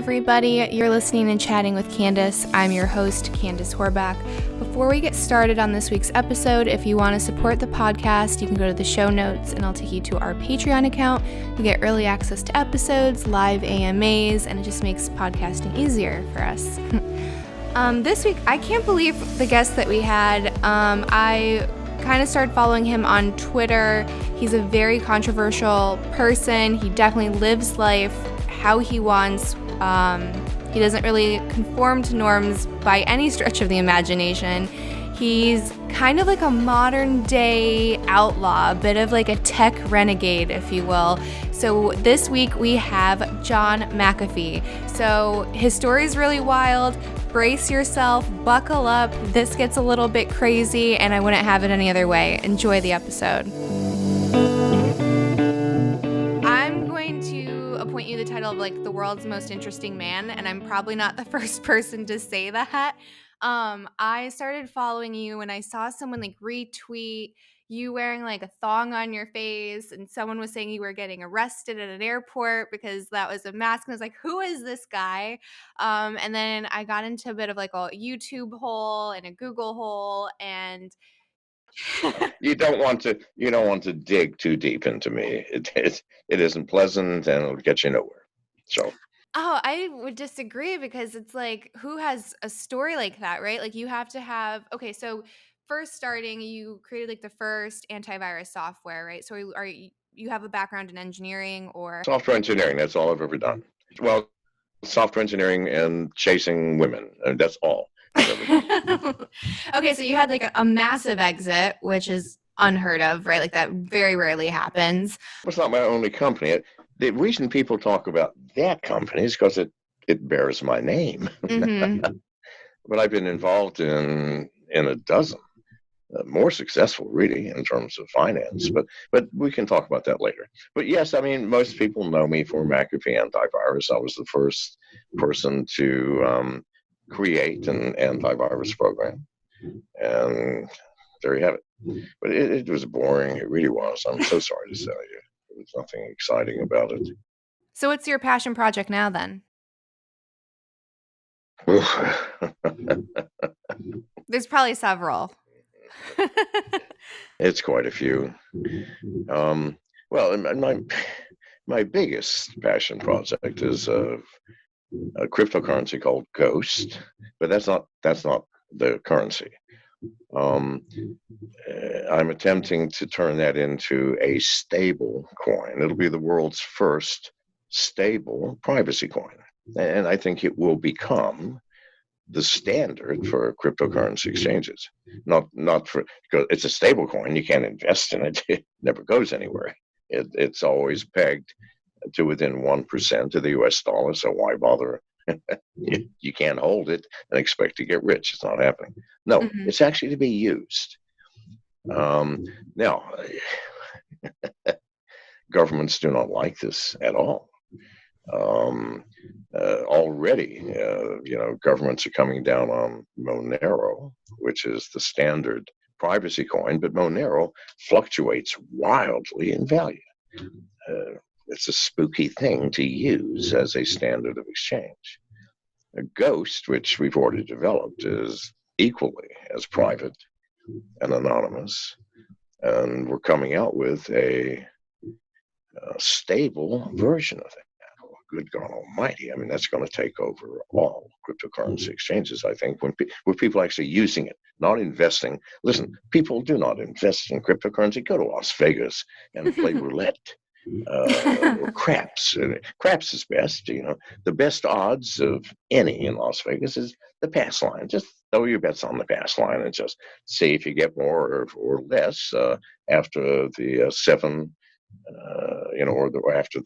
everybody. You're listening and chatting with Candace. I'm your host, Candace Horbach. Before we get started on this week's episode, if you want to support the podcast, you can go to the show notes and I'll take you to our Patreon account. You get early access to episodes, live AMAs, and it just makes podcasting easier for us. This week, I can't believe the guest that we had. I kind of started following him on Twitter. He's a very controversial person. He definitely lives life how he wants. He doesn't really conform to norms by any stretch of the imagination. He's kind of like a modern day outlaw, a bit of like a tech renegade, if you will. So this week we have John Mcafee. So his story is really wild. Brace yourself, buckle up. This gets a little bit crazy and I wouldn't have it any other way. Enjoy the episode. Appoint you the title of like the world's most interesting man, and I'm probably not the first person to say that. I started following you when I saw someone like retweet you wearing like a thong on your face, and someone was saying you were getting arrested at an airport because that was a mask, and I was like, who is this guy? And then I got into a bit of like a YouTube hole and a Google hole, and you don't want to dig too deep into me. It isn't pleasant and it'll get you nowhere. So I would disagree because it's like, who has a story like that, right? Like you have to have, okay, so first starting, you created like the first antivirus software, right? So you have a background in engineering or? Software engineering, that's all I've ever done. Well, software engineering and chasing women, and that's all I've ever done. Okay, so you had like a massive exit, which is unheard of, right? Like that very rarely happens. It's not my only company. The reason people talk about that company is because it bears my name. Mm-hmm. But I've been involved in a dozen, more successful really in terms of finance. But we can talk about that later. But yes, I mean, most people know me for Mcafee antivirus. I was the first person to create an antivirus program, and there you have it. But it was boring. It really was. I'm so sorry to tell you. There's nothing exciting about it. So what's your passion project now then? There's probably several. It's quite a few. Well, my biggest passion project is a cryptocurrency called Ghost, but that's not the currency. I'm attempting to turn that into a stable coin. It'll be the world's first stable privacy coin. And I think it will become the standard for cryptocurrency exchanges. Not for, because it's a stable coin, you can't invest in it. It never goes anywhere. It's always pegged to within 1% of the US dollar, so why bother? You can't hold it and expect to get rich. It's not happening. No, It's actually to be used. Now, governments do not like this at all. Already, governments are coming down on Monero, which is the standard privacy coin, but Monero fluctuates wildly in value. It's a spooky thing to use as a standard of exchange. A Ghost, which we've already developed, is equally as private and anonymous, and we're coming out with a stable version of it. Good God Almighty! I mean, that's going to take over all cryptocurrency exchanges. I think when people actually using it, not investing. Listen, people do not invest in cryptocurrency. Go to Las Vegas and play roulette. Or craps. Craps is best. The best odds of any in Las Vegas is the pass line. Just throw your bets on the pass line and just see if you get more or less after the seven, or after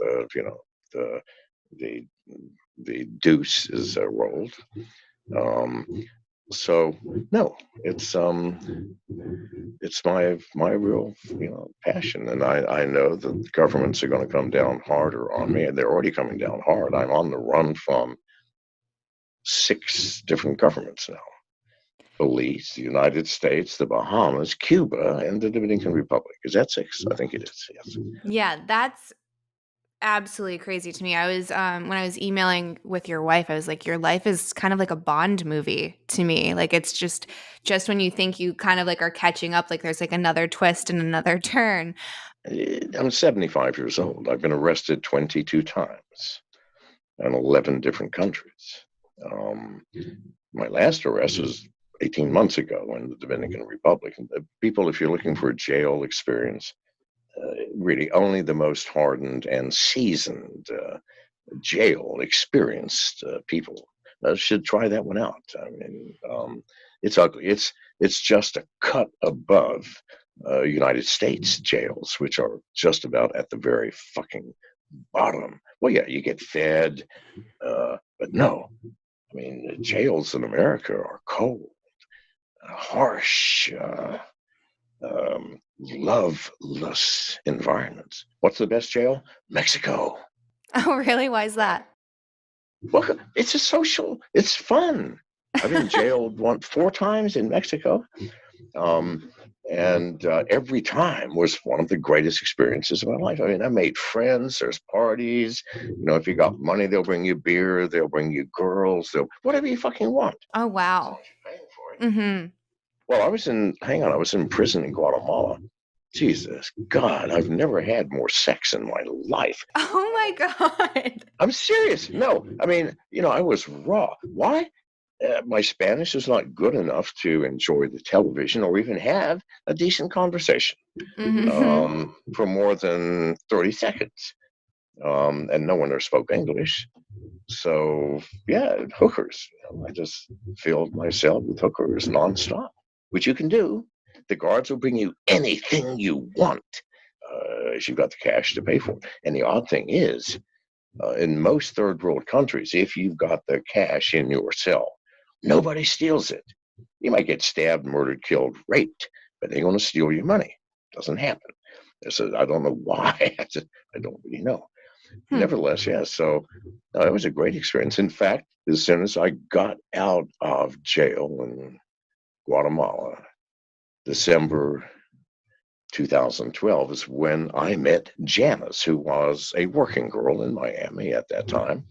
the deuce is rolled. So no, it's my real passion, and I know that governments are going to come down harder on me, and they're already coming down hard. I'm on the run from 6 different governments now: Belize, the United States, the Bahamas, Cuba, and the Dominican Republic. Is that 6? I think it is. Yes. Yeah, that's absolutely crazy to me. I was when I was emailing with your wife, I was like, your life is kind of like a Bond movie to me. Like it's just when you think you kind of like are catching up, like there's like another twist and another turn. I'm 75 years old. I've been arrested 22 times in 11 different countries. Um, my last arrest was 18 months ago in the Dominican Republic. And people, if you're looking for a jail experience, really only the most hardened and seasoned jail experienced people should try that one out. I mean, it's ugly. It's just a cut above United States jails, which are just about at the very fucking bottom. Well, yeah, you get fed, but no. I mean, the jails in America are cold, harsh, loveless environments. What's the best jail? Mexico. Oh, really? Why is that? Well, it's a social. It's fun. I've been jailed 4 times in Mexico, um, and every time was one of the greatest experiences of my life. I mean, I made friends. There's parties. If you got money, they'll bring you beer. They'll bring you girls. They'll whatever you fucking want. Oh, As long wow. as you're paying for it. Mm-hmm. Well, I was in prison in Guatemala. Jesus God, I've never had more sex in my life. Oh my God. I'm serious. No, I mean, I was raw. Why? My Spanish is not good enough to enjoy the television or even have a decent conversation Mm-hmm. for more than 30 seconds. And no one there spoke English. So, yeah, hookers. I just filled myself with hookers nonstop, which you can do. The guards will bring you anything you want if you've got the cash to pay for it. And the odd thing is, in most third world countries, if you've got the cash in your cell, nobody steals it. You might get stabbed, murdered, killed, raped, but they're going to steal your money. Doesn't happen. I don't know why. I don't really know. Hmm. Nevertheless, yeah. So it was a great experience. In fact, as soon as I got out of jail in Guatemala, December 2012 is when I met Janice, who was a working girl in Miami at that time,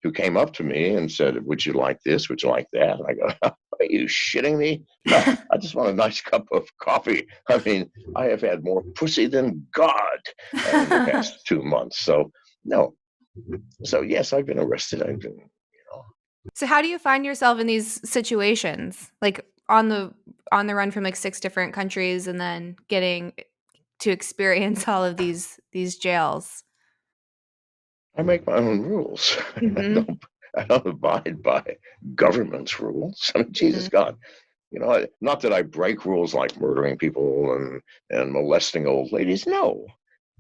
who came up to me and said, "Would you like this? Would you like that?" And I go, "Are you shitting me? I just want a nice cup of coffee. I mean, I have had more pussy than God in the past 2 months. So, no. So, yes, I've been arrested. I've been. So how do you find yourself in these situations? Like on the run from like six different countries and then getting to experience all of these jails. I make my own rules. I Mhm. don't. I don't abide by government's rules. I mean, Jesus Mhm. God. Not that I break rules like murdering people and molesting old ladies. No,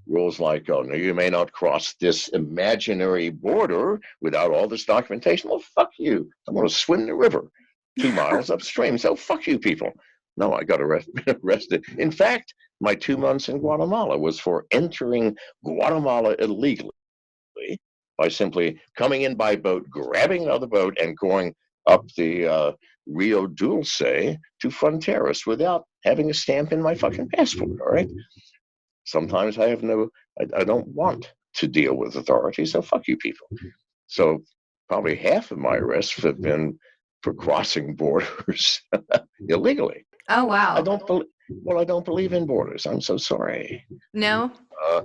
rules like, oh no, you may not cross this imaginary border without all this documentation. Well, fuck you. I'm going to swim the river 2 miles upstream. So fuck you, people. No, I got arrested. In fact, my 2 months in Guatemala was for entering Guatemala illegally by simply coming in by boat, grabbing another boat, and going up the Rio Dulce to Fronteras without having a stamp in my fucking passport. All right. Sometimes I don't want to deal with authorities, so fuck you people. So probably half of my arrests have been for crossing borders illegally. Oh, I wow. don't believe. Well, I don't believe in borders. I'm so sorry. No? Uh,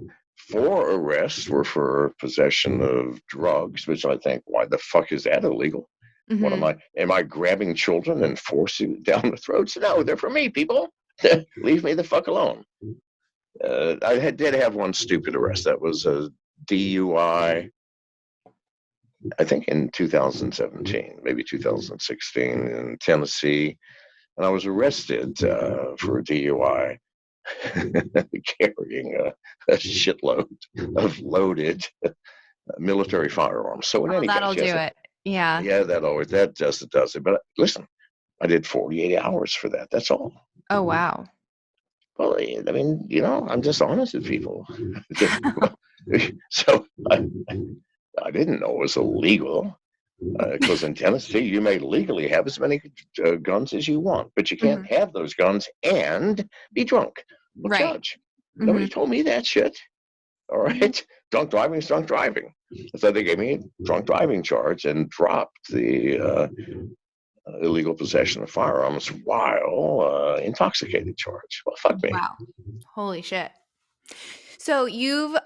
4 arrests were for possession of drugs, which I think, why the fuck is that illegal? What am Mhm. I? Am I grabbing children and forcing down the throats? No, they're for me, people. Leave me the fuck alone. Did have one stupid arrest. That was a DUI, I think in 2017, maybe 2016 in Tennessee. And I was arrested for a DUI, carrying a shitload of loaded military firearms. So in Oh, any that'll case, do yes, it. Yeah. yeah, that just does it. But listen, I did 48 hours for that. That's all. Oh, wow. Well, I mean, I'm just honest with people. So I didn't know it was illegal because in Tennessee, you may legally have as many guns as you want, but you can't Mhm. have those guns and be drunk. Well, Right. Judge, nobody Mhm. told me that shit. All right, drunk driving is drunk driving. So they gave me a drunk driving charge and dropped the illegal possession of firearms while intoxicated charge. Well, fuck me. Wow. Holy shit. So you've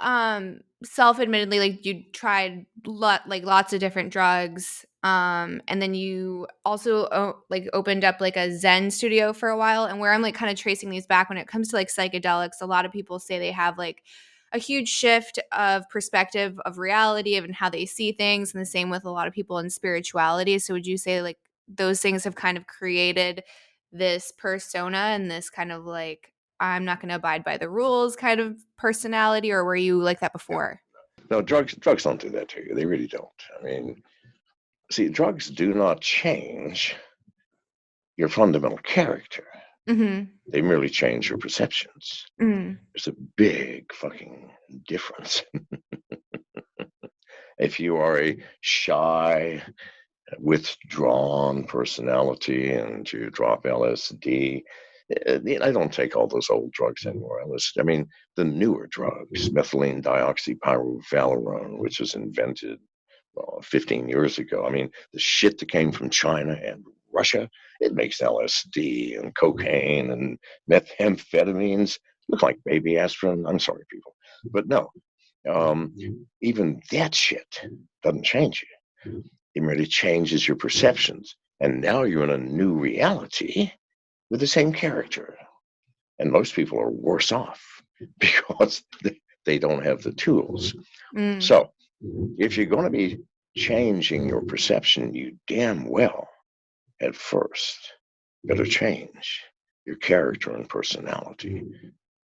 self-admittedly like you tried lots of different drugs, and then you also like opened up like a Zen studio for a while. And where I'm like kind of tracing these back when it comes to like psychedelics, a lot of people say they have like a huge shift of perspective of reality and how they see things, and the same with a lot of people in spirituality. So would you say like those things have kind of created this persona and this kind of like I'm not going to abide by the rules kind of personality, or were you like that before? No, drugs don't do that to you. They really don't. I mean, see, drugs do not change your fundamental character. Mhm. They merely change your perceptions. Mm. There's a big fucking difference. If you are a shy, withdrawn personality and you drop LSD, I don't take all those old drugs anymore. I mean, the newer drugs, methylene dioxypyrovalerone, which was invented 15 years ago. I mean, the shit that came from China and Russia, it makes LSD and cocaine and methamphetamines look like baby aspirin. I'm sorry, people. But no, um, even that shit doesn't change you. It merely changes your perceptions. And now you're in a new reality with the same character. And most people are worse off because they don't have the tools. Mm. So if you're going to be changing your perception, you damn well at first better change your character and personality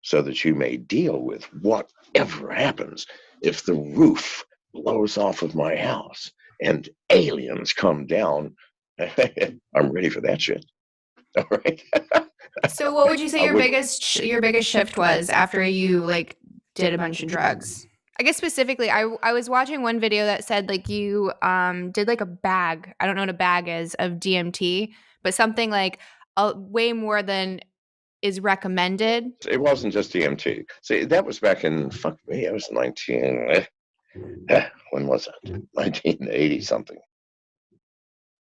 so that you may deal with whatever happens. If the roof blows off of my house and aliens come down, I'm ready for that shit. All right. So what would you say I your would. biggest shift was after you like did a bunch of drugs? I guess specifically, I was watching one video that said like you did like a bag. I don't know what a bag is of DMT, but something like way more than is recommended. It wasn't just DMT. See, that was back in, fuck me, I was 19. When was that? 1980 something.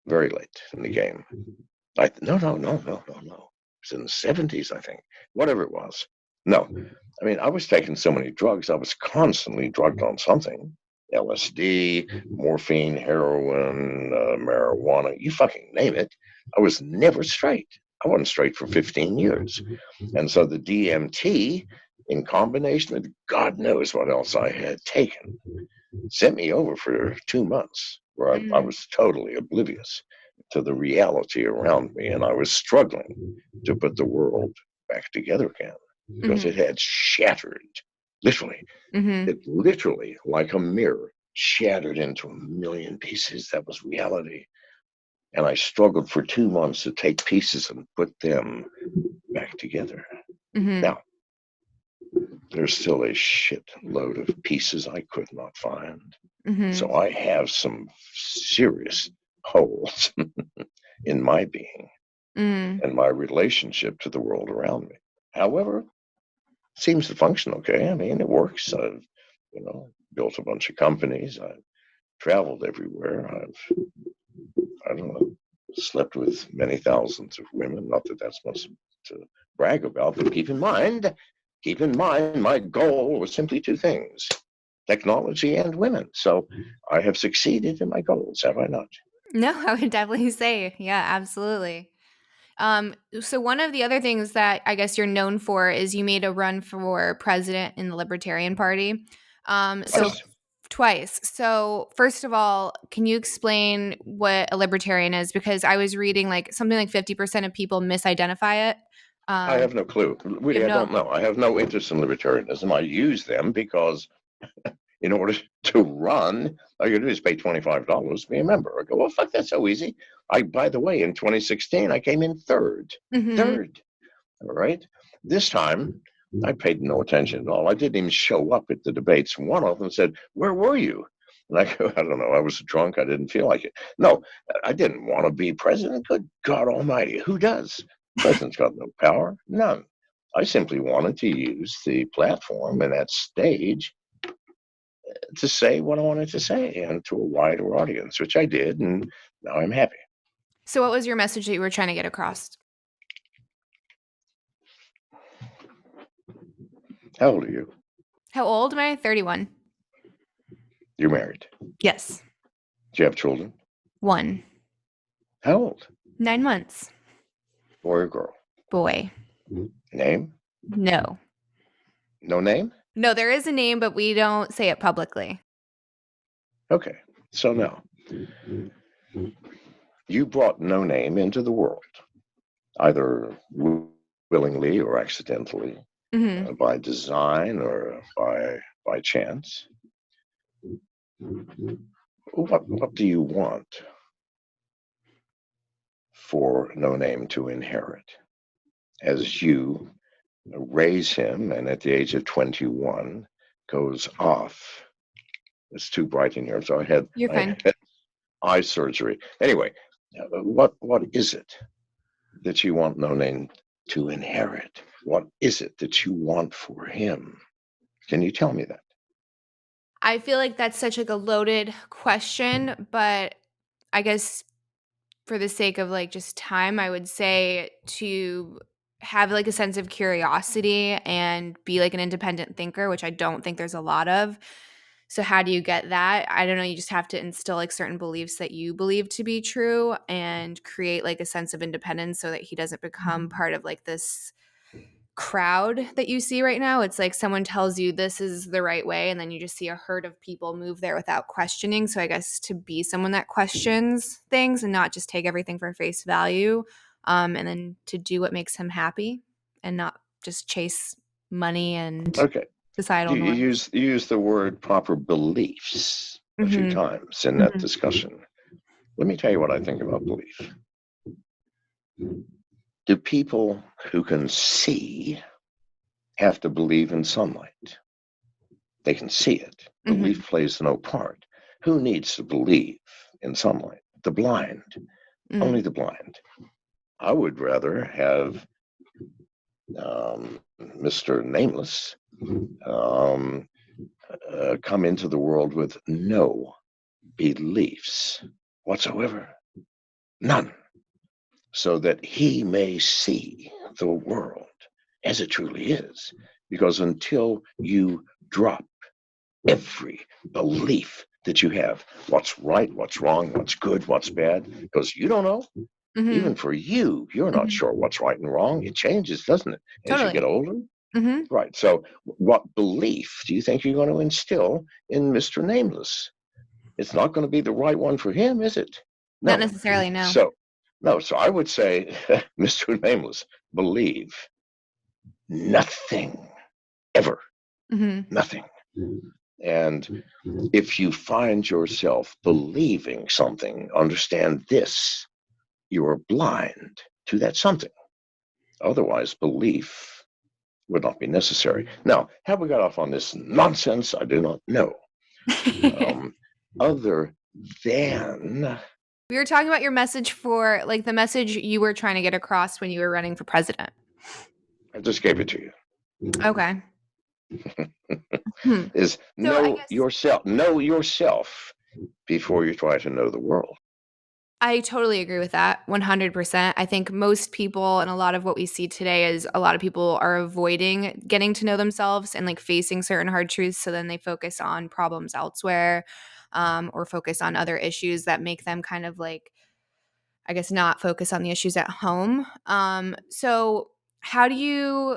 Very late in the game. No. It was in the 70s, I think. Whatever it was. No. I mean, I was taking so many drugs, I was constantly drugged on something. LSD, morphine, heroin, marijuana, you fucking name it. I was never straight. I wasn't straight for 15 years. And so the DMT, in combination with God knows what else I had taken, sent me over for 2 months where I Mm. was totally oblivious to the reality around me. And I was struggling to put the world back together again because it Mhm. had shattered, literally, Mhm. it literally, like a mirror, shattered into a million pieces. That was reality. And I struggled for 2 months to take pieces and put them back together. Mhm. Now, there's still a shit load of pieces I could not find. Mhm. So I have some serious holes in my being Mm. and my relationship to the world around me. However, seems to function okay. I mean, it works. I've, built a bunch of companies. I've traveled everywhere. I don't know, slept with many thousands of women. Not that that's much to brag about, but keep in mind, my goal was simply two things: technology and women. So I have succeeded in my goals, have I not? No, I would definitely say, yeah, absolutely. So one of the other things that I guess you're known for is you made a run for president in the Libertarian Party. So Twice. twice. So first of all, can you explain what a libertarian is? Because I was reading like something like 50% of people misidentify it. I Um, have no clue. you Really, have I no. don't know. I have no interest in libertarianism. I use them because in order to run, all you do is pay $25 to be a member. I go, well, fuck, that's so easy. By the way, in 2016, I came in third. Mhm. Third. All right. This time, I paid no attention at all. I didn't even show up at the debates. One of them said, "Where were you?" And I go, "I don't know. I was drunk. I didn't feel like it." No, I didn't want to be president. Good God Almighty. Who does? President's got no power. None. I simply wanted to use the platform and that stage to say what I wanted to say and to a wider audience, which I did, and now I'm happy. So what was your message that you were trying to get across? How old are you? How old am I? 31. You're married. Yes. Do you have children? 1. How old? 9 months. Boy or girl? Boy. Name? No. No name? No, there is a name, but we don't say it publicly. Okay. So now, you brought no name into the world, either willingly or accidentally, Mm-hmm. by design or by chance. What do you want for no name to inherit as you raise him, and at the age of 21 goes off? It's too bright in here, so You're I fine. had eye surgery. Anyway, what is it that you want no name to inherit? What is it that you want for him? Can you tell me that? I feel like that's such like a loaded question, but I guess for the sake of like just time, I would say to have like a sense of curiosity and be like an independent thinker, which I don't think there's a lot of. So how do you get that? I don't know, you just have to instill like certain beliefs that you believe to be true and create like a sense of independence so that he doesn't become part of like this crowd that you see right now. It's like someone tells you this is the right way, and then you just see a herd of people move there without questioning. So I guess to be someone that questions things and not just take everything for face value, and then to do what makes him happy and not just chase money and Okay. societal You norms. use the word proper beliefs a few Mm-hmm. times in that discussion. Let me tell you what I think about belief. Do people who can see have to believe in sunlight? They can see it. Mm-hmm. Belief plays no part. Who needs to believe in sunlight? The blind. Mm-hmm. Only the blind. I would rather have Mr. Nameless come into the world with no beliefs whatsoever. None. So that he may see the world as it truly is. Because until you drop every belief that you have, what's right, what's wrong, what's good, what's bad, because you don't know. Mm-hmm. Even for you, you're not sure what's right and wrong. It changes, doesn't it, as you Totally. get older? Mm-hmm. Right. So, what belief do you think you're going to instill in Mr. Nameless? It's not going to be the right one for him, is it? Not No. necessarily, no. So, no. So I would say, Mr. Nameless, believe nothing ever. Mm-hmm. Nothing. And if you find yourself believing something, understand this: you are blind to that something. Otherwise, belief would not be necessary. Now, have we got off on this nonsense? I do not know. Other than We were talking about your message for like the message you were trying to get across when you were running for president. I just gave it to you. Okay. Is So I know guess yourself before you try to know the world. I totally agree with that 100%. I think most people and a lot of what we see today is a lot of people are avoiding getting to know themselves and like facing certain hard truths. So then they focus on problems elsewhere, or focus on other issues that make them kind of like, I guess, not focus on the issues at home. So how do you,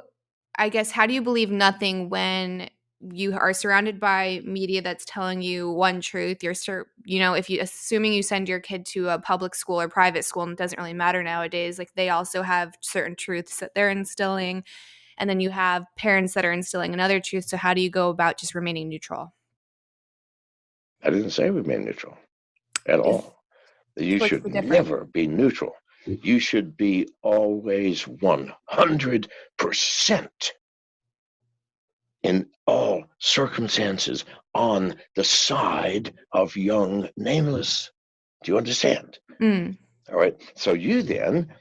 how do you believe nothing when you are surrounded by media that's telling you one truth? If you assuming you send your kid to a public school or private school, and it doesn't really matter nowadays, like they also have certain truths that they're instilling, and then you have parents that are instilling another truth. So how do you go about just remaining neutral? I didn't say remain neutral at Is all. You What's should the difference? never be neutral. You should be always 100% in all circumstances on the side of young Nameless. Do you understand? Mm. All right. So you then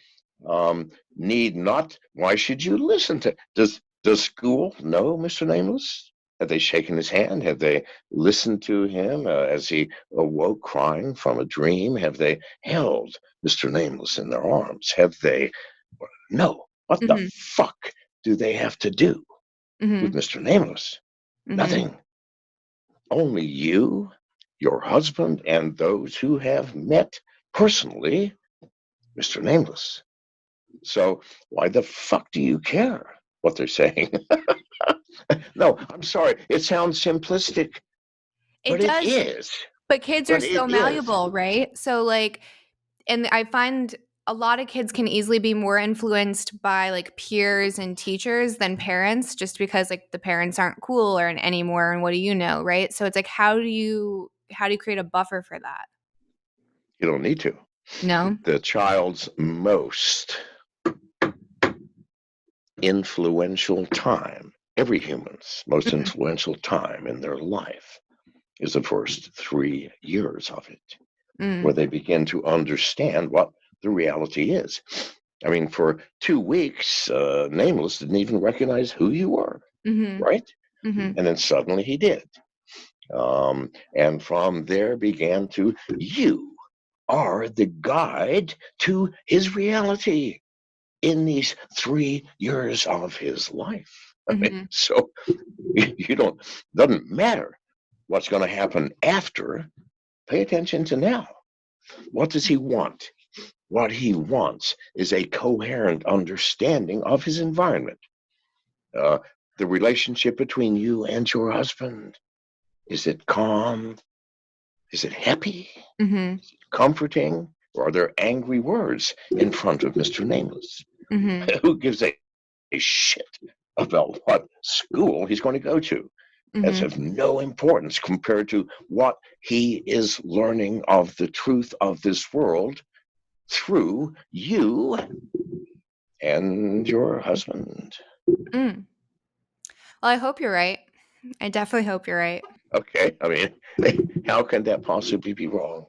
need not. Why should you listen to? Does school know Mr. Nameless? Have they shaken his hand? Have they listened to him as he awoke crying from a dream? Have they held Mr. Nameless in their arms? Have they? No. What the Mhm. fuck do they have to do with Mhm. Mr. Nameless? Mhm. Nothing. Only you, your husband, and those who have met personally Mr. Nameless. So why the fuck do you care what they're saying? No, I'm sorry. It sounds simplistic, It but it does, is. but kids are But it so is. malleable, right? So like, and I find a lot of kids can easily be more influenced by like peers and teachers than parents, just because like the parents aren't cool or anymore, and what do you know, right? So it's like, how do you create a buffer for that? You don't need to. No. The child's most influential time, every human's most Mhm. influential time in their life is the first 3 years of it, where Mm. they begin to understand what the reality is. I mean, for 2 weeks, Nameless didn't even recognize who you were, Mhm. right? Mhm. And then suddenly he did. And from there began to, you are the guide to his reality in these 3 years of his life. I mean, Mhm. so you don't, doesn't matter what's going to happen after. Pay attention to now. What does he want? What he wants is a coherent understanding of his environment. Uh, the relationship between you and your husband. Is it calm? Is it happy? Mhm. Comforting? Or are there angry words in front of Mr. Nameless? Mhm. Who gives a shit about what school he's going to go to? That's Mhm. of no importance compared to what he is learning of the truth of this world through you and your husband. Mm. Well, I hope you're right. I definitely hope you're right. Okay, I mean, how can that possibly be wrong?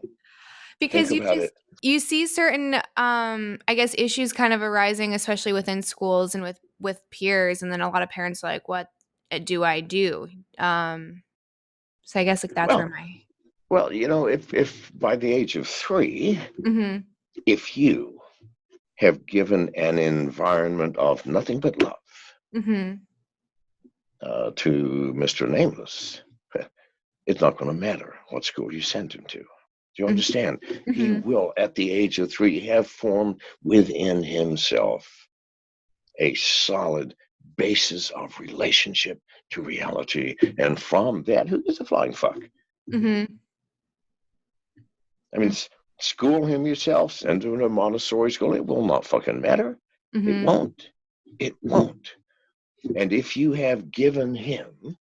Think Because about it. you see certain I guess issues kind of arising, especially within schools and with peers, and then a lot of parents are like, what do I do? Um so I guess like that's where Well, my if by the age of 3, Mhm. if you have given an environment of nothing but love Mhm. to Mr. Nameless, it's not going to matter what school you send him to. Do you Mhm. understand? He Mhm. will, at the age of 3, have formed within himself a solid basis of relationship to reality. And from that, who gives a flying fuck? Mhm. I mean, school him yourself, send him to a Montessori school. It will not fucking matter. It Mhm. won't. It won't. And if you have given him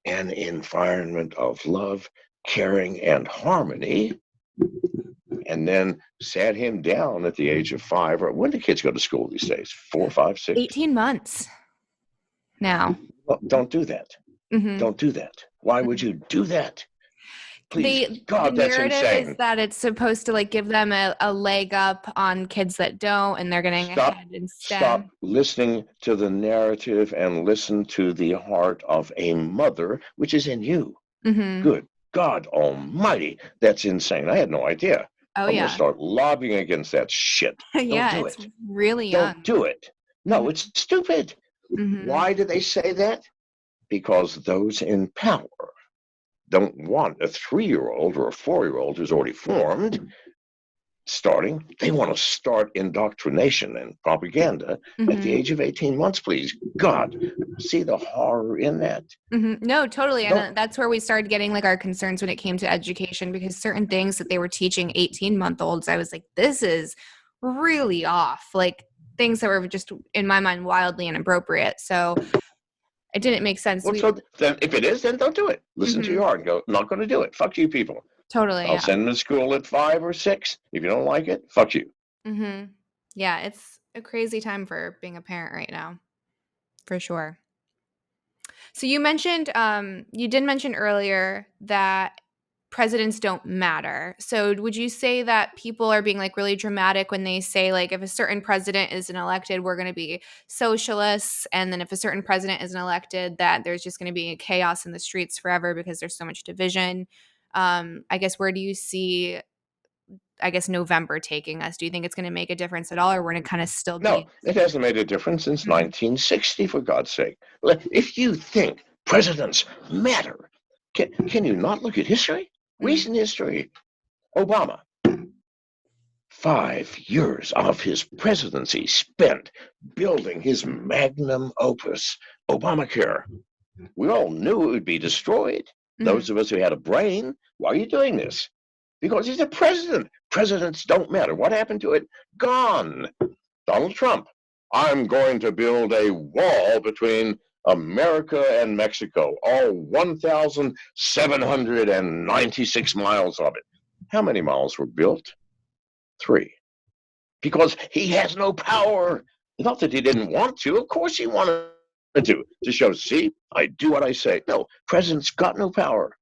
an environment of love, caring, and harmony, and then sat him down at the age of 5, or when do kids go to school these days? 4, 5, 6? 18 months now. Well, don't do that. Mhm. Don't do that. Why would you do that? Please, The God, that's narrative is insane. that it's supposed to like give them a leg up on kids that don't, and they're getting Stop, ahead in stop STEM. listening to the narrative and listen to the heart of a mother, which is in you. Mhm. Good God Almighty, that's insane. I had no idea. Oh I'm going to yeah. start lobbying against that shit. Don't Yeah, do it's it. really Don't young. do it. No, Mhm. it's stupid. Mhm. Why do they say that? Because those in power don't want a 3-year-old or a 4-year-old who's already formed starting. They want to start indoctrination and propaganda at the Mhm. age of 18 months, please. God, see the horror in that? Mhm. No, totally. And Don't. that's where we started getting like our concerns when it came to education, because certain things that they were teaching 18-month-olds, I was like, this is really off. Like things that were just in my mind wildly inappropriate. So it didn't make sense. Well, so then if it is, then don't do it. Listen to Mhm. your heart and go, not going to do it. Fuck you people. Totally. I'll Yeah. send them to school at 5 or 6. If you don't like it, fuck you. Mhm. Yeah. It's a crazy time for being a parent right now, for sure. So you mentioned, you did mention earlier that presidents don't matter. So would you say that people are being like really dramatic when they say like if a certain president isn't elected, we're going to be socialists, and then if a certain president isn't elected, that there's just going to be chaos in the streets forever because there's so much division? I guess where do you see, I guess, November taking us? Do you think it's going to make a difference at all, or we're going to kind of still No, be? it hasn't made a difference since Mhm. 1960, for God's sake. If you think presidents matter, can you not look at history? Recent history. Obama, 5 years of his presidency spent building his magnum opus, Obamacare. We all knew it would be destroyed. Mhm. Those of us who had a brain, why are you doing this? Because he's a president. Presidents don't matter. What happened to it? Gone. Donald Trump, I'm going to build a wall between America and Mexico, all 1,796 miles of it. How many miles were built? 3. Because he has no power. Not that he didn't want to. Of course he wanted to show, see, I do what I say. No, president's got no power.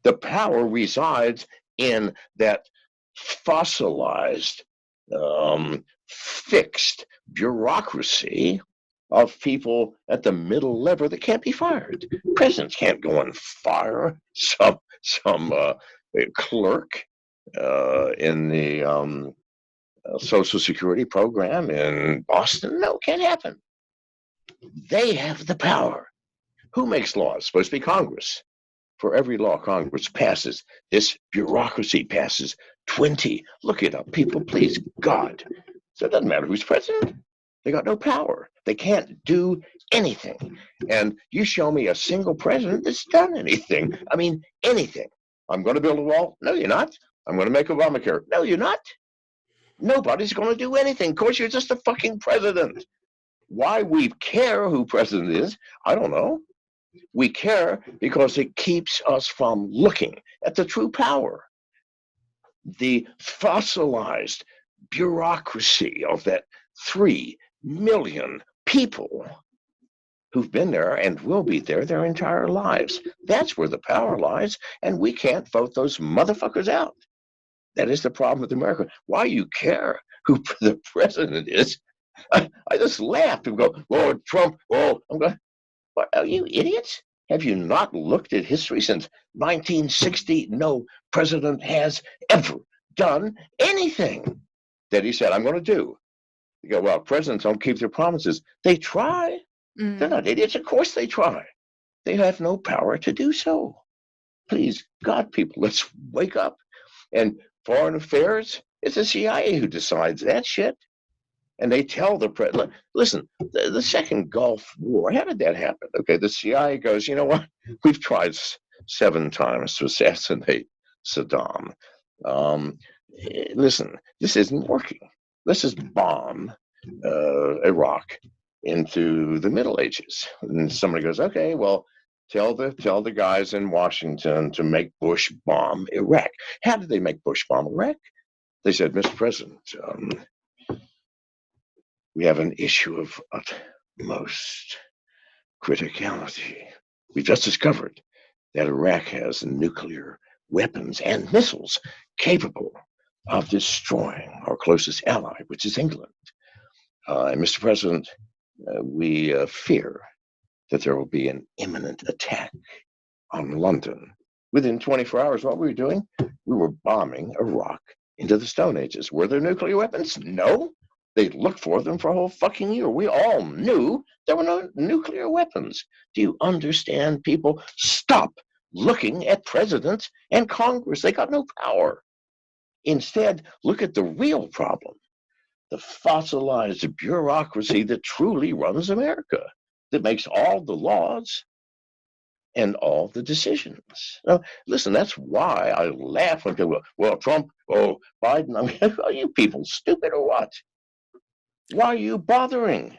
The power resides in that fossilized, fixed bureaucracy of people at the middle level that can't be fired. Presidents can't go and fire some clerk in the Social Security program in Boston. No, can't happen. They have the power. Who makes laws? Supposed to be Congress. For every law Congress passes, this bureaucracy passes 20. Look it up, people, please, God. So it doesn't matter who's president. They got no power. They can't do anything. And you show me a single president that's done anything. I mean, anything. I'm going to build a wall. No, you're not. I'm going to make Obamacare. No, you're not. Nobody's going to do anything. Of course, you're just a fucking president. Why we care who president is, I don't know. We care because it keeps us from looking at the true power. The fossilized bureaucracy of that 3 million people who've been there and will be there their entire lives. That's where the power lies, and we can't vote those motherfuckers out. That is the problem with America. Why you care who the president is? I just laugh and go, oh, Trump, oh, I'm going, what, are you idiots? Have you not looked at history since 1960? No president has ever done anything that he said, I'm going to do. You go, well, presidents don't keep their promises. They try. They're not idiots. Of course they try. They have no power to do so. Please, God, people, let's wake up. And foreign affairs, it's the CIA who decides that shit. And they tell the president, listen, the second Gulf War, how did that happen? Okay, the CIA goes, you know what? We've tried 7 times to assassinate Saddam. Listen, this isn't working. Let's just bomb Iraq into the Middle Ages. And somebody goes, okay, well, tell the guys in Washington to make Bush bomb Iraq. How did they make Bush bomb Iraq? They said, Mr. President, we have an issue of utmost criticality. We've just discovered that Iraq has nuclear weapons and missiles capable of destroying our closest ally, which is England. And Mr. President, we fear that there will be an imminent attack on London. Within 24 hours, what were we doing? We were bombing Iraq into the Stone Ages. Were there nuclear weapons? No. They looked for them for a whole fucking year. We all knew there were no nuclear weapons. Do you understand, people? Stop looking at presidents and Congress. They got no power. Instead, look at the real problem, the fossilized bureaucracy that truly runs America, that makes all the laws and all the decisions. Now, listen, that's why I laugh when people go, well, Trump, oh, Biden. I mean, are you people stupid or what? Why are you bothering?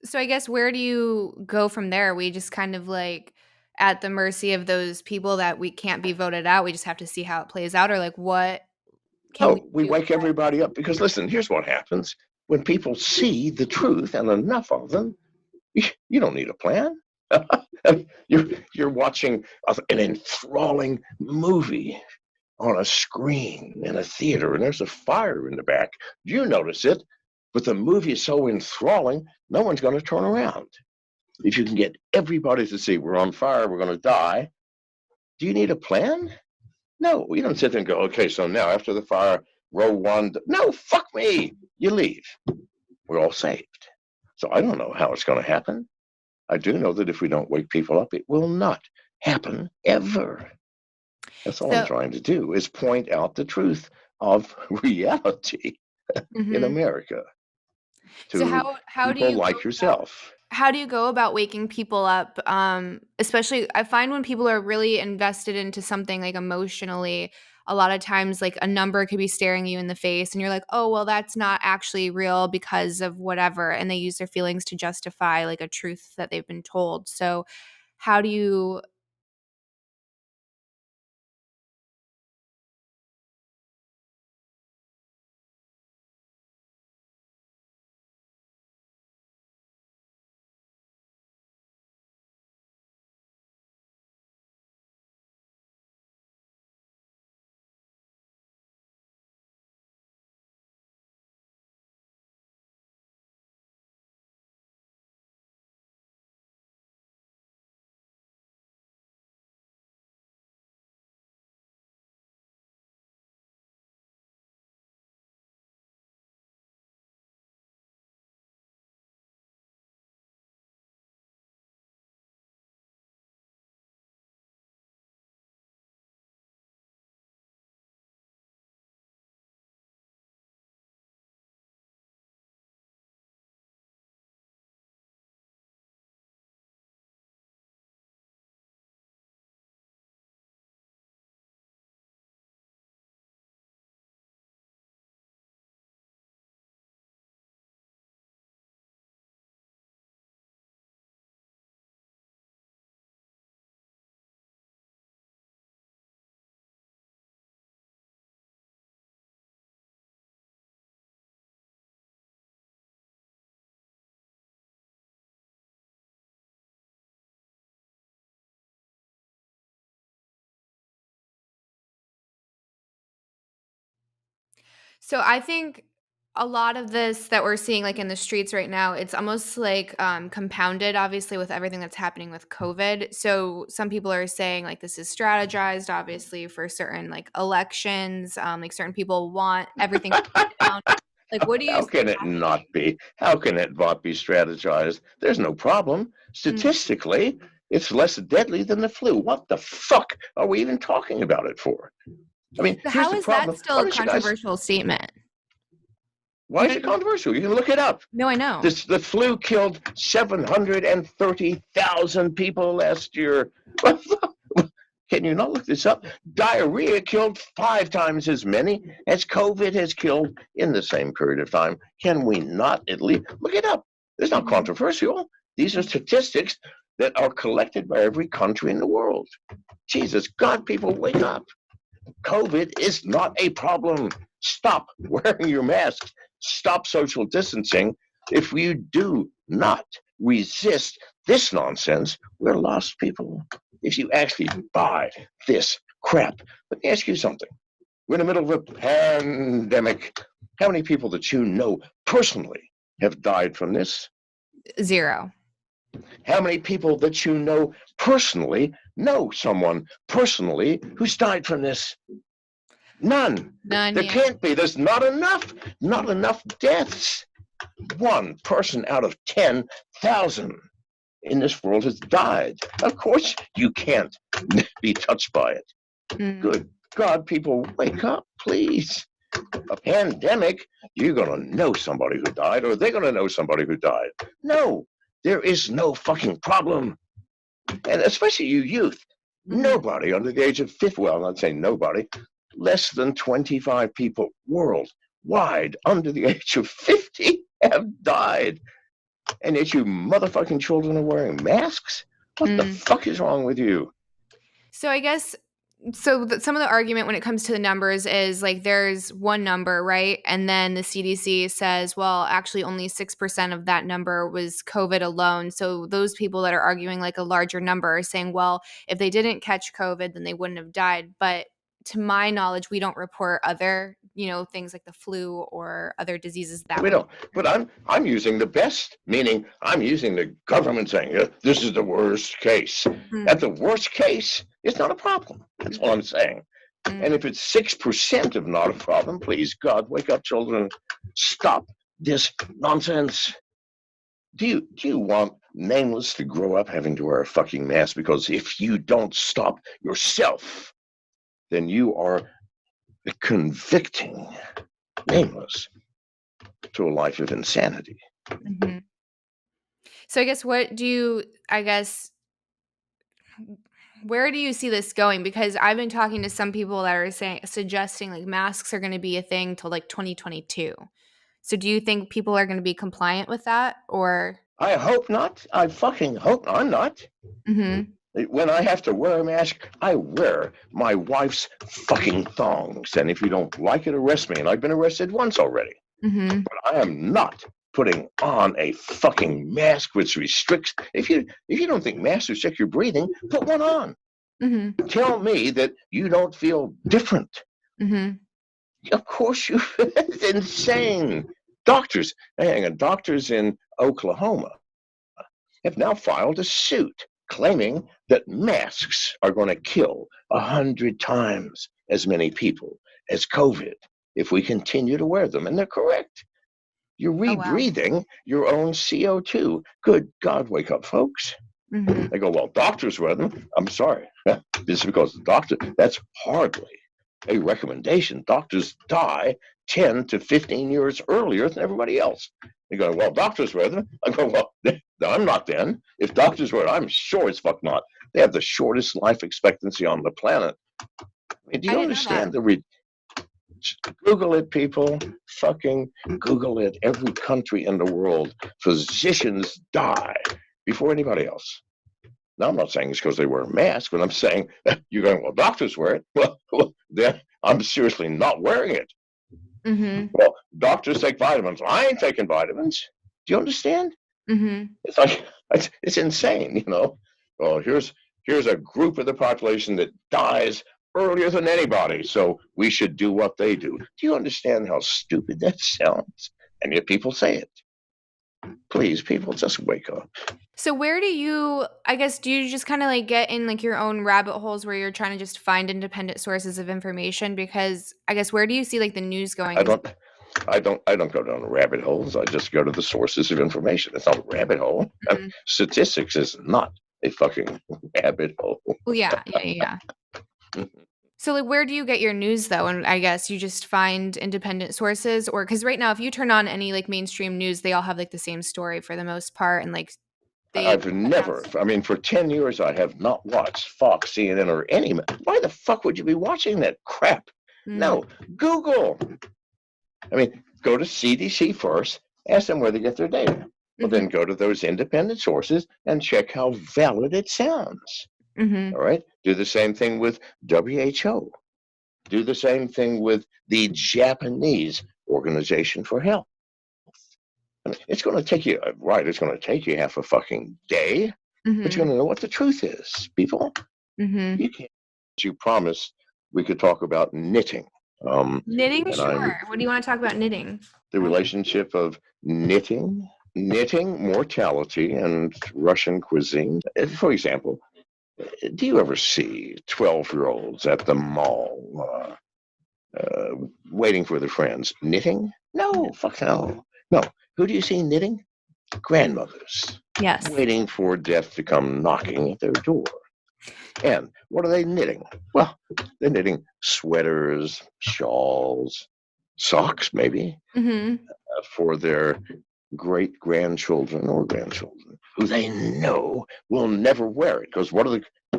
So I guess where do you go from there? We just kind of like at the mercy of those people that we can't be voted out. We just have to see how it plays out, or like what can we Oh, we do? wake everybody up because listen, here's what happens when people see the truth and enough of them. You don't need a plan. You're watching an enthralling movie on a screen in a theater, and there's a fire in the back. You notice it, but the movie is so enthralling, no one's going to turn around. If you can get everybody to see we're on fire, we're going to die, do you need a plan? No, you don't sit there and go, okay, so now after the fire, row one. No, fuck me. You leave. We're all saved. So I don't know how it's going to happen. I do know that if we don't wake people up, it will not happen ever. That's all I'm trying to do, is point out the truth of reality in America to how do people you like yourself. how do you go about waking people up? Especially, I find when people are really invested into something like emotionally, a lot of times like a number could be staring you in the face and you're like, oh, well, that's not actually real because of whatever. And they use their feelings to justify like a truth that they've been told. So how do you So I think a lot of this that we're seeing like in the streets right now, it's almost like compounded obviously with everything that's happening with COVID. So some people are saying like this is strategized obviously for certain like elections, like certain people want everything down. Like what do you How can it not be? How can it not be strategized? There's no problem. Statistically, it's less deadly than the flu. What the fuck are we even talking about it for? I mean, So here's how the is that problem. still Why a don't you guys? controversial statement? Why is it controversial? You can look it up. No, I know. The flu killed 730,000 people last year. Can you not look this up? Diarrhea killed 5 times as many as COVID has killed in the same period of time. Can we not at least look it up? It's not controversial. These are statistics that are collected by every country in the world. Jesus God, people, wake up. COVID is not a problem. Stop wearing your mask. Stop social distancing. If you do not resist this nonsense, we're lost people. If you actually buy this crap, let me ask you something. We're in the middle of a pandemic. How many people that you know personally have died from this? 0. How many people that you know personally know someone personally who's died from this? None. There can't be. There's not enough deaths. 1 person out of 10,000 in this world has died. Of course, you can't be touched by it. Good God, people, wake up, please. A pandemic, you're going to know somebody who died, or they're going to know somebody who died. No, there is no fucking problem. And especially you youth, nobody under the age of 50, well, I'm not saying nobody, less than 25 people worldwide under the age of 50 have died. And yet you motherfucking children are wearing masks? What the fuck is wrong with you? So I guess So some of the argument when it comes to the numbers is like there's one number, right? And then the CDC says, well, actually only 6% of that number was COVID alone. So those people that are arguing like a larger number are saying, well, if they didn't catch COVID, then they wouldn't have died. But to my knowledge, we don't report other, things like the flu or other diseases that We way. don't. But I'm using the best, meaning I'm using the government saying this is the worst case. Mm, At the worst case, it's not a problem. That's all I'm saying. mm, And if it's 6% of not a problem, please God, wake up, children. Stop this nonsense. Do you want nameless to grow up having to wear a fucking mask? Because if you don't stop yourself, then you are convicting nameless to a life of insanity. mhm. So I guess where do you see this going? Because I've been talking to some people that are suggesting like masks are going to be a thing till like 2022. So do you think people are going to be compliant with that or? I hope not. I fucking hope I'm not. Mhm. When I have to wear a mask, I wear my wife's fucking thongs. And if you don't like it, arrest me. And I've been arrested once already. Mhm. But I am not putting on a fucking mask which restricts. If you don't think masks restrict your breathing, put one on. Mhm. Tell me that you don't feel different. Mhm. Of course you. It's insane. Doctors in Oklahoma have now filed a suit claiming that masks are going to kill 100 times as many people as COVID if we continue to wear them. And they're correct. You're Oh wow. rebreathing your own CO2. Good God, wake up, folks. Mhm. They go, well, doctors wear them. I'm sorry. This is because the doctor, that's hardly a recommendation. Doctors die 10 to 15 years earlier than everybody else. They go, well, doctors wear them. I go, well, I'm not then. If doctors wear it, I'm sure as fuck not. They have the shortest life expectancy on the planet. I mean, do I you didn't know that. understand Google it, people. Fucking Google it. Every country in the world, physicians die before anybody else. Now, I'm not saying it's because they wear a mask, but I'm saying you're going, well, doctors wear it. Well, then I'm seriously not wearing it. Mhm. Well, doctors take vitamins. I ain't taking vitamins. Do you understand? Mhm. It's like it's insane. Well, here's a group of the population that dies earlier than anybody, so we should do what they do. Do you understand how stupid that sounds? And yet people say it. Please, people, just wake up. So where do you just kind of like get in like your own rabbit holes where you're trying to just find independent sources of information? Because I guess where do you see like the news going? I don't I don't go down rabbit holes. I just go to the sources of information. It's not a rabbit hole. Mhm. Statistics is not a fucking rabbit hole. Well, yeah, yeah, yeah. So like where do you get your news though? And I guess you just find independent sources or cuz right now if you turn on any like mainstream news, they all have like the same story for the most part and like they I've never, I mean, for 10 years, I have not watched Fox, CNN, or any. Why the fuck would you be watching that crap? mm, No, Google. I mean, go to CDC first, ask them where they get their data. Well, mhm, then go to those independent sources and check how valid it sounds. mhm, All right? Do the same thing with WHO. Do the same thing with the Japanese Organization for Health. I mean, it's going to take you, right, it's going to take you half a fucking day, but you're mhm, going to know what the truth is, people. mhm. You can't. You promised we could talk about knitting. Knitting, And I'm sure. What do you want to talk about knitting? the relationship of knitting, mortality, and Russian cuisine. For example, do you ever see 12-year-olds at the mall waiting for their friends knitting? No, fuck no. No. Who do you see knitting? Grandmothers Yes. waiting for death to come knocking at their door. And what are they knitting? Well, they're knitting sweaters, shawls, socks, maybe, Mhm. for their great grandchildren or grandchildren who they know will never wear it. Because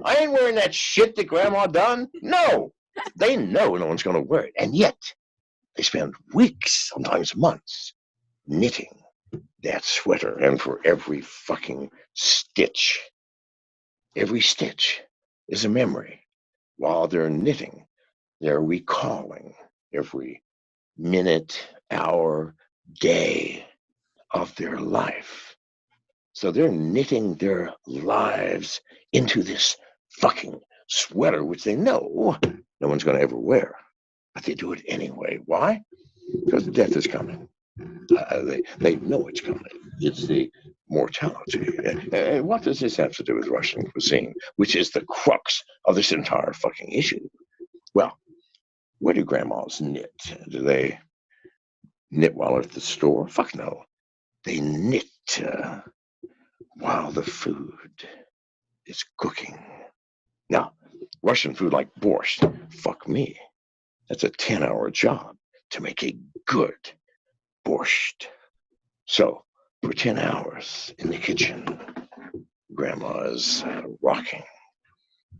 I ain't wearing that shit that grandma done. No, they know no one's going to wear it. And yet they spend weeks, sometimes months, knitting that sweater. And for every stitch is a memory. while they're knitting, they're recalling every minute, hour, day of their life. So they're knitting their lives into this fucking sweater, which they know no one's going to ever wear. But they do it anyway. Why? Because death is coming. They know it's coming. It's the mortality. And what does this have to do with Russian cuisine, which is the crux of this entire fucking issue? Well, where do grandmas knit? Do they knit while at the store? Fuck no. They knit while the food is cooking. Now, Russian food like borscht, fuck me. That's a 10-hour job to make a good borscht. So, for 10 hours in the kitchen, Grandma is rocking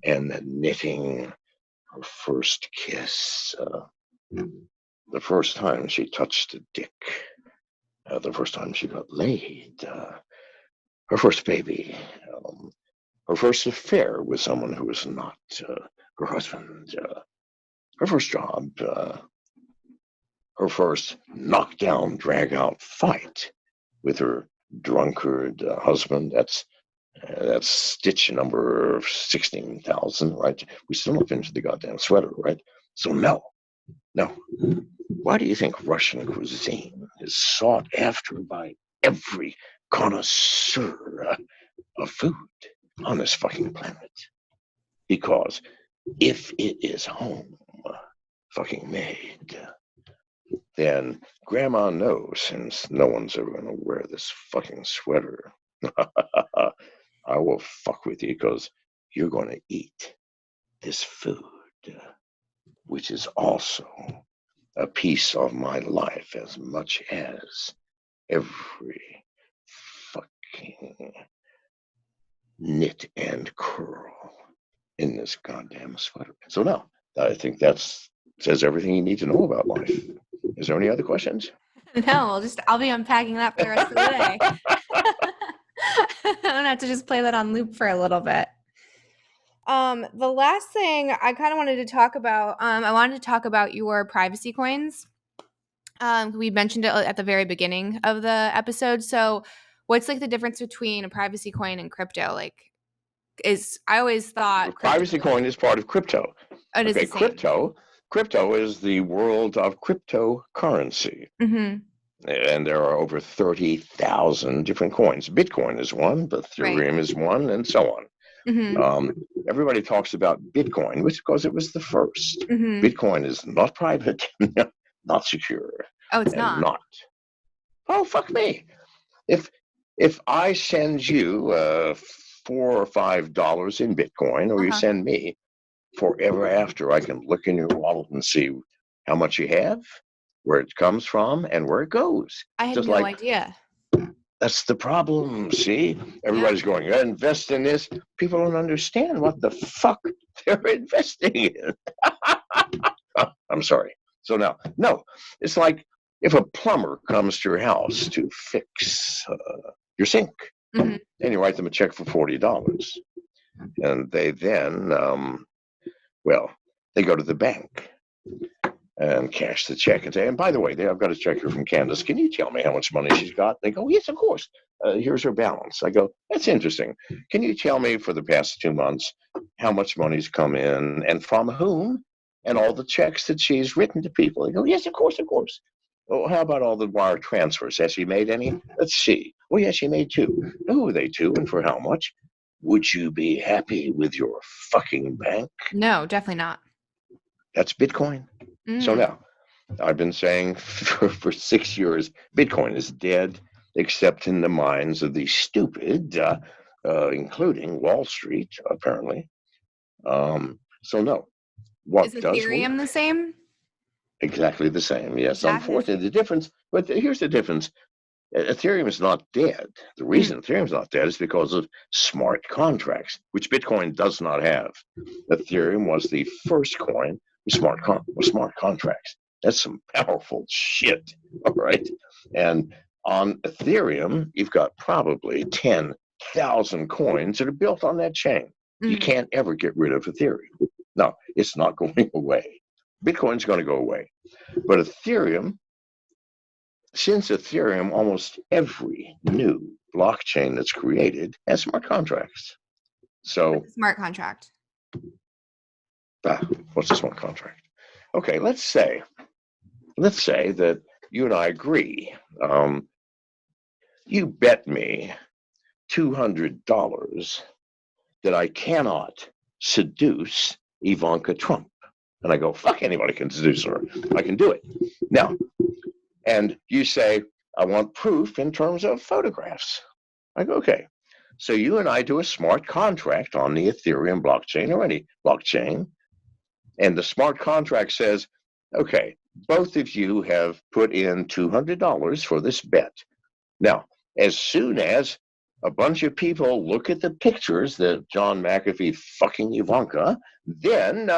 and knitting her first kiss. The first time she touched a dick. The first time she got laid. Her first baby. Her first affair with someone who was not her husband. Her first job. Her first knockdown, drag-out fight with her drunkard husband. That's stitch number 16,000, right? We still not finished the goddamn sweater, right? So no. Why do you think Russian cuisine is sought after by every connoisseur of food on this fucking planet? Because if it is home fucking made, then Grandma knows, since no one's ever going to wear this fucking sweater, I will fuck with you because you're going to eat this food, which is also a piece of my life as much as every fucking knit and curl in this goddamn sweater. So now, I think that says everything you need to know about life. Is there any other questions? No, I'll be unpacking that for the rest of the day. I'm gonna have to just play that on loop for a little bit. The last thing I kind of wanted to talk about, I wanted to talk about your privacy coins. We mentioned it at the very beginning of the episode. So what's like the difference between a privacy coin and crypto? I always thought privacy coin is part of crypto. It is okay, crypto is the world of cryptocurrency. Mm-hmm. And there are over 30,000 different coins. Bitcoin is one, but Ethereum is one, and so on. Mm-hmm. Everybody talks about Bitcoin, which because it was the first. Mm-hmm. Bitcoin is not private, not secure. Oh, it's not. Oh, fuck me. If I send you $4 or $5 in Bitcoin, or you send me, forever after, I can look in your wallet and see how much you have, where it comes from, and where it goes. I had no idea. That's the problem, see? Everybody's going, invest in this. People don't understand what the fuck they're investing in. I'm sorry. So now, no, it's like if a plumber comes to your house to fix your sink, and you write them a check for $40, and they then, they go to the bank and cash the check and say, and by the way, I've got a check here from Candace. Can you tell me how much money she's got? They go, yes, of course. Here's her balance. I go, that's interesting. Can you tell me for the past 2 months how much money's come in and from whom, and all the checks that she's written to people? They go, yes, of course. Oh, how about all the wire transfers? Has she made any? Let's see. Oh, yes, she made 2. Who are they to and for how much? Would you be happy with your fucking bank? No, definitely not. That's Bitcoin. So now, I've been saying for 6 years, Bitcoin is dead, except in the minds of the stupid, including Wall Street, apparently. So no. Is Ethereum the same? Exactly the same, yes. Exactly. Unfortunately, the difference, but here's the difference. Ethereum is not dead. The reason Ethereum is not dead is because of smart contracts, which Bitcoin does not have. Ethereum was the first coin with smart contracts. That's some powerful shit, all right? And on Ethereum, you've got probably 10,000 coins that are built on that chain. You can't ever get rid of Ethereum. Now, It's not going away. Bitcoin's going to go away. But Ethereum, since Ethereum, almost every new blockchain that's created has smart contracts. So, smart contract. What's a smart contract? Okay, let's say that you and I agree. You bet me $200 that I cannot seduce Ivanka Trump. And I go, fuck, anybody can seduce her. I can do it. Now, and you say, I want proof in terms of photographs. I go, okay. So you and I do a smart contract on the Ethereum blockchain or any blockchain. And the smart contract says, okay, both of you have put in $200 for this bet. Now, as soon as a bunch of people look at the pictures that John McAfee fucking Ivanka, then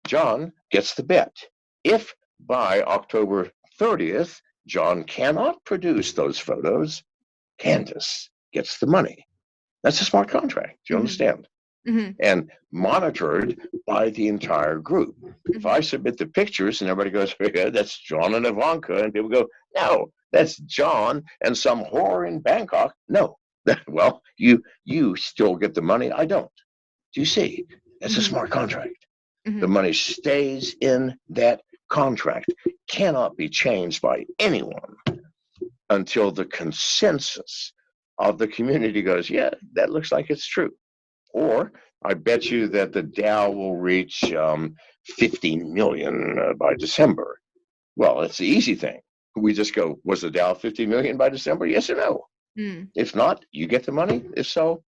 John gets the bet. If by October 30th, John cannot produce those photos, Candace gets the money. That's a smart contract. Do you understand? Mm-hmm. And monitored by the entire group. If I submit the pictures and everybody goes, yeah, that's John and Ivanka, and people go, no, that's John and some whore in Bangkok. No. Well, you still get the money. I don't. Do you see? That's a smart contract. The money stays in that contract, cannot be changed by anyone until the consensus of the community goes, yeah, that looks like it's true. Or I bet you that the Dow will reach 50 million by December. Well, it's the easy thing. We just go, was the Dow 50 million by December? Yes or no? If not, you get the money. If so,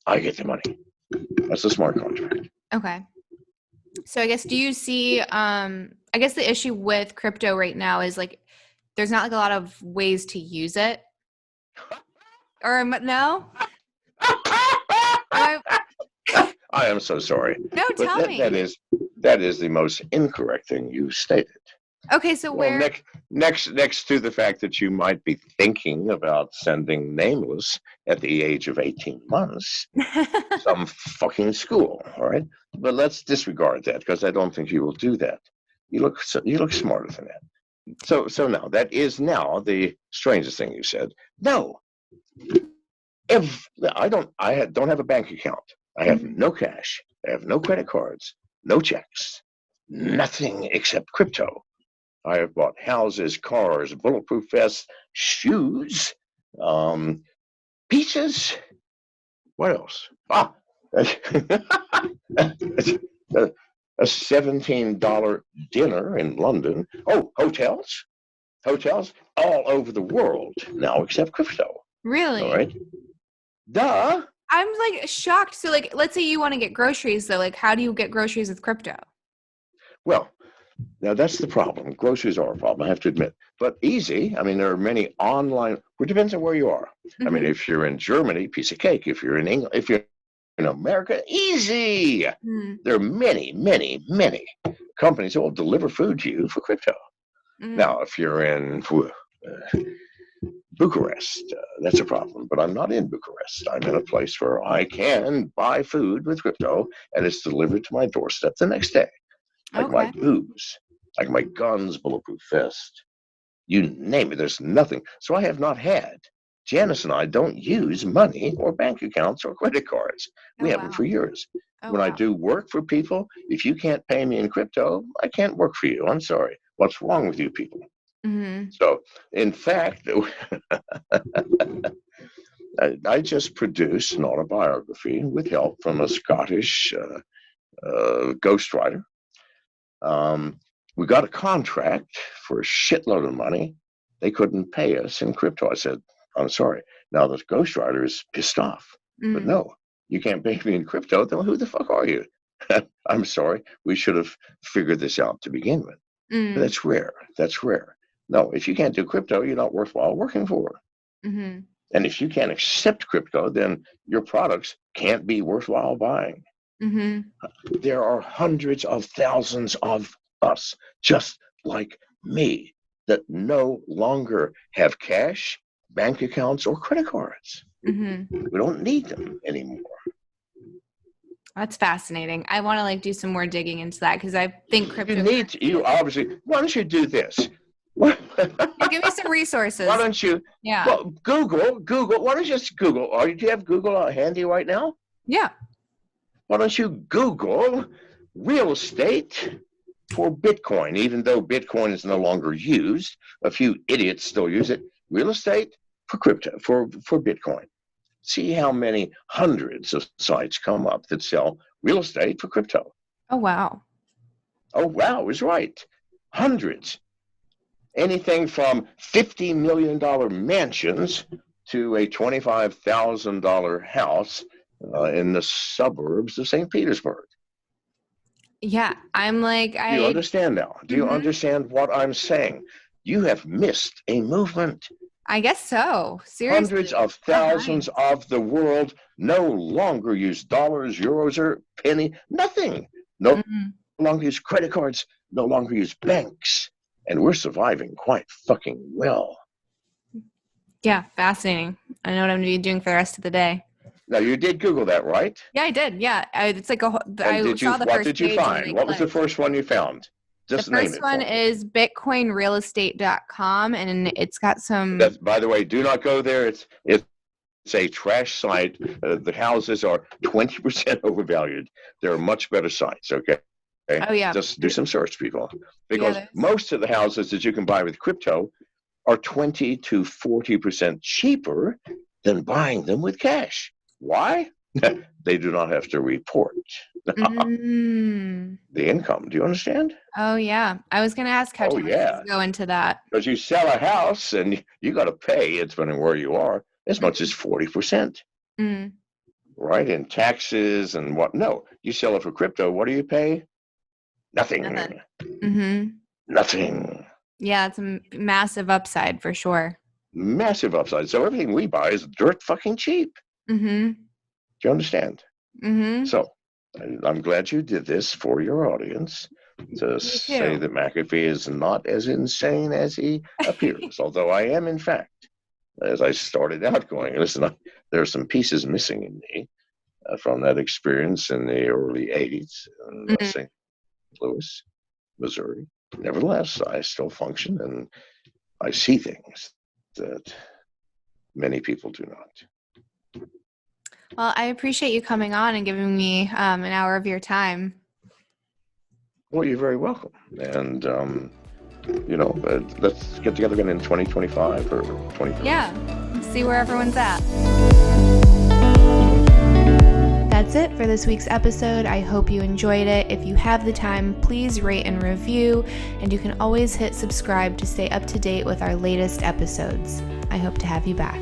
I get the money. That's a smart contract. Okay. So I guess, do you see, I guess the issue with crypto right now is like, there's not like a lot of ways to use it. Or no? I am so sorry. No, tell me. That is the most incorrect thing you stated. Okay, so well, next to the fact that you might be thinking about sending Nameless at the age of 18 months some fucking school, all right? But let's disregard that because I don't think you will do that. You look smarter than that. So now that is now the strangest thing you said. No, I don't have a bank account. I have no cash. I have no credit cards, no checks, nothing except crypto. I have bought houses, cars, bulletproof vests, shoes, pizzas. What else? A $17 dinner in London. Oh, hotels all over the world now except crypto. Really? All right. Duh. I'm like shocked. So like, let's say you want to get groceries though. Like, how do you get groceries with crypto? Well, now that's the problem. Groceries are a problem, I have to admit. But easy. I mean, there are many online. It depends on where you are. I mean, if you're in Germany, piece of cake. If you're in England, if you're in America, easy. There are many, many, many companies that will deliver food to you for crypto. Now, if you're in Bucharest, that's a problem. But I'm not in Bucharest. I'm in a place where I can buy food with crypto, and it's delivered to my doorstep the next day. Like my booze, like my guns, bulletproof vest, you name it, there's nothing. So I have not had. Janice and I don't use money or bank accounts or credit cards. We haven't for years. When I do work for people, if you can't pay me in crypto, I can't work for you. I'm sorry. What's wrong with you people? So, in fact, I just produced an autobiography with help from a Scottish ghostwriter. We got a contract for a shitload of money. They couldn't pay us in crypto. I said, I'm sorry. Now the ghostwriter is pissed off. But no, you can't pay me in crypto. Then who the fuck are you? I'm sorry. We should have figured this out to begin with. But that's rare. That's rare. No, if you can't do crypto, you're not worthwhile working for. And if you can't accept crypto, then your products can't be worthwhile buying. There are hundreds of thousands of us, just like me, that no longer have cash, bank accounts, or credit cards. We don't need them anymore. That's fascinating. I want to do some more digging into that because I think crypto. You obviously, why don't you do this? Yeah, give me some resources. Why don't you? Yeah. Well, Google. Why don't you just Google? Do you have Google handy right now? Yeah. Why don't you Google real estate for Bitcoin? Even though Bitcoin is no longer used, a few idiots still use it. Real estate for crypto, for Bitcoin. See how many hundreds of sites come up that sell real estate for crypto. Oh, wow. Oh, wow, is right. Hundreds. Anything from $50 million mansions to a $25,000 house in the suburbs of St. Petersburg. Yeah, I'm Do you understand now? Do you understand what I'm saying? You have missed a movement. I guess so. Seriously. Hundreds of thousands of the world no longer use dollars, euros, or penny. Nothing. No longer use credit cards. No longer use banks. And we're surviving quite fucking well. Yeah, fascinating. I know what I'm going to be doing for the rest of the day. Now, you did Google that, right? Yeah, I did. Yeah. It's like what did you find? What was the first one you found? Just name it. The first one is bitcoinrealestate.com, and it's got some... By the way, do not go there. It's a trash site. The houses are 20% overvalued. There are much better sites, okay? Oh, yeah. Just do some search, people. Because most of the houses that you can buy with crypto are 20 to 40% cheaper than buying them with cash. Why? They do not have to report the income. Do you understand? Oh, yeah. I was going to ask how taxes go into that. Because you sell a house and you got to pay, depending where you are, as much as 40%. Right? In taxes and what? No. You sell it for crypto. What do you pay? Nothing. Nothing. Yeah, it's a massive upside for sure. Massive upside. So everything we buy is dirt fucking cheap. Do you understand? So I'm glad you did this for your audience to say that Mcafee is not as insane as he appears. Although I am, in fact, as I started out going, listen, there are some pieces missing in me from that experience in the early 80s in St. Louis, Missouri. Nevertheless, I still function and I see things that many people do not. Well, I appreciate you coming on and giving me an hour of your time. Well, you're very welcome. And, let's get together again in 2025 or 2030. Yeah, see where everyone's at. That's it for this week's episode. I hope you enjoyed it. If you have the time, please rate and review, and you can always hit subscribe to stay up to date with our latest episodes. I hope to have you back.